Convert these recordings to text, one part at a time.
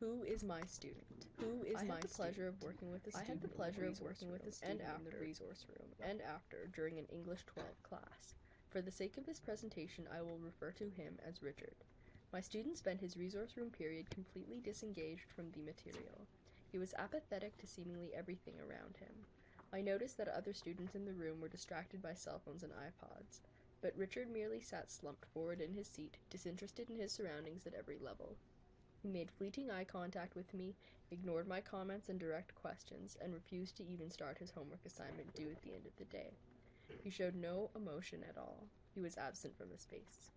Who is my student? Who is my pleasure of working with a student? I had the pleasure of working with a student in the resource room, and after, during an English 12 class. For the sake of this presentation, I will refer to him as Richard. My student spent his resource room period completely disengaged from the material. He was apathetic to seemingly everything around him. I noticed that other students in the room were distracted by cell phones and iPods, but Richard merely sat slumped forward in his seat, disinterested in his surroundings at every level. He made fleeting eye contact with me, ignored my comments and direct questions, and refused to even start his homework assignment due at the end of the day. He showed no emotion at all. He was absent from the space.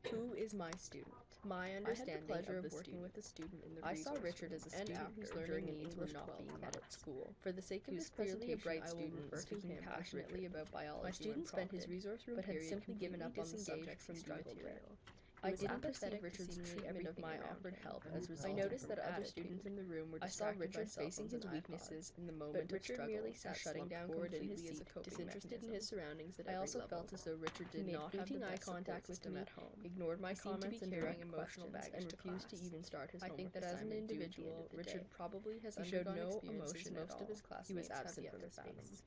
Who is my student? My understanding of the student. With a student in the I saw Richard as a student whose learning needs were not being met at school. For the sake of this presentation, I will refer to him passionately about biology. My student spent his resource room period had simply given up on the subject from the material. I didn't perceive Richard's treatment of my offered help as resulting. I noticed that other students in the room were distracted by facing his weaknesses in the moment of struggle, merely sat shutting down completely as a coping disinterested in his surroundings at every level. I also felt as though Richard did not have the eye contact with me at home, ignored my comments and direct emotional baggage and refused to even start his homework assignment. I think that as an individual, Richard probably has undergone no emotion most of his classmates. He was absent from the space.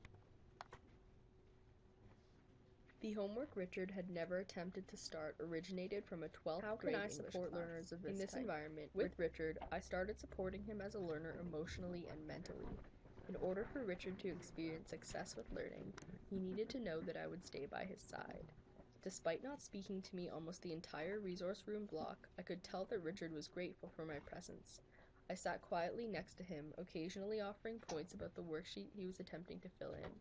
The homework Richard had never attempted to start originated from a 12th grade English class. How can I support learners of this type? In this environment, with Richard, I started supporting him as a learner emotionally and mentally. In order for Richard to experience success with learning, he needed to know that I would stay by his side. Despite not speaking to me almost the entire resource room block, I could tell that Richard was grateful for my presence. I sat quietly next to him, occasionally offering points about the worksheet he was attempting to fill in.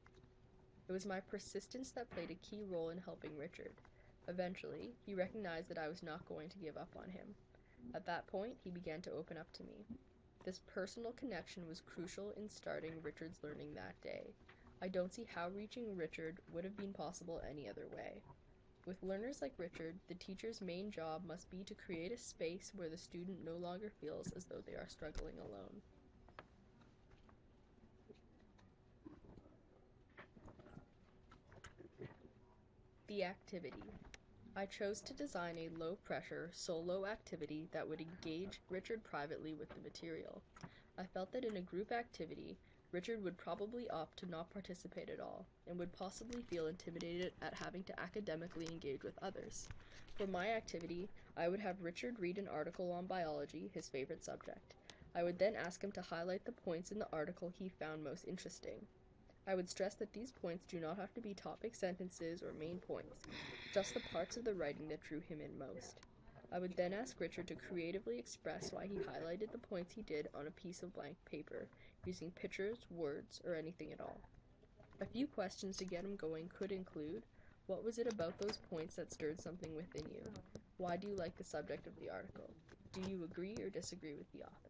It was my persistence that played a key role in helping Richard. Eventually, he recognized that I was not going to give up on him. At that point, he began to open up to me. This personal connection was crucial in starting Richard's learning that day. I don't see how reaching Richard would have been possible any other way. With learners like Richard, the teacher's main job must be to create a space where the student no longer feels as though they are struggling alone. The activity. I chose to design a low-pressure, solo activity that would engage Richard privately with the material. I felt that in a group activity, Richard would probably opt to not participate at all, and would possibly feel intimidated at having to academically engage with others. For my activity, I would have Richard read an article on biology, his favorite subject. I would then ask him to highlight the points in the article he found most interesting. I would stress that these points do not have to be topic sentences or main points, just the parts of the writing that drew him in most. I would then ask Richard to creatively express why he highlighted the points he did on a piece of blank paper, using pictures, words, or anything at all. A few questions to get him going could include, what was it about those points that stirred something within you? Why do you like the subject of the article? Do you agree or disagree with the author?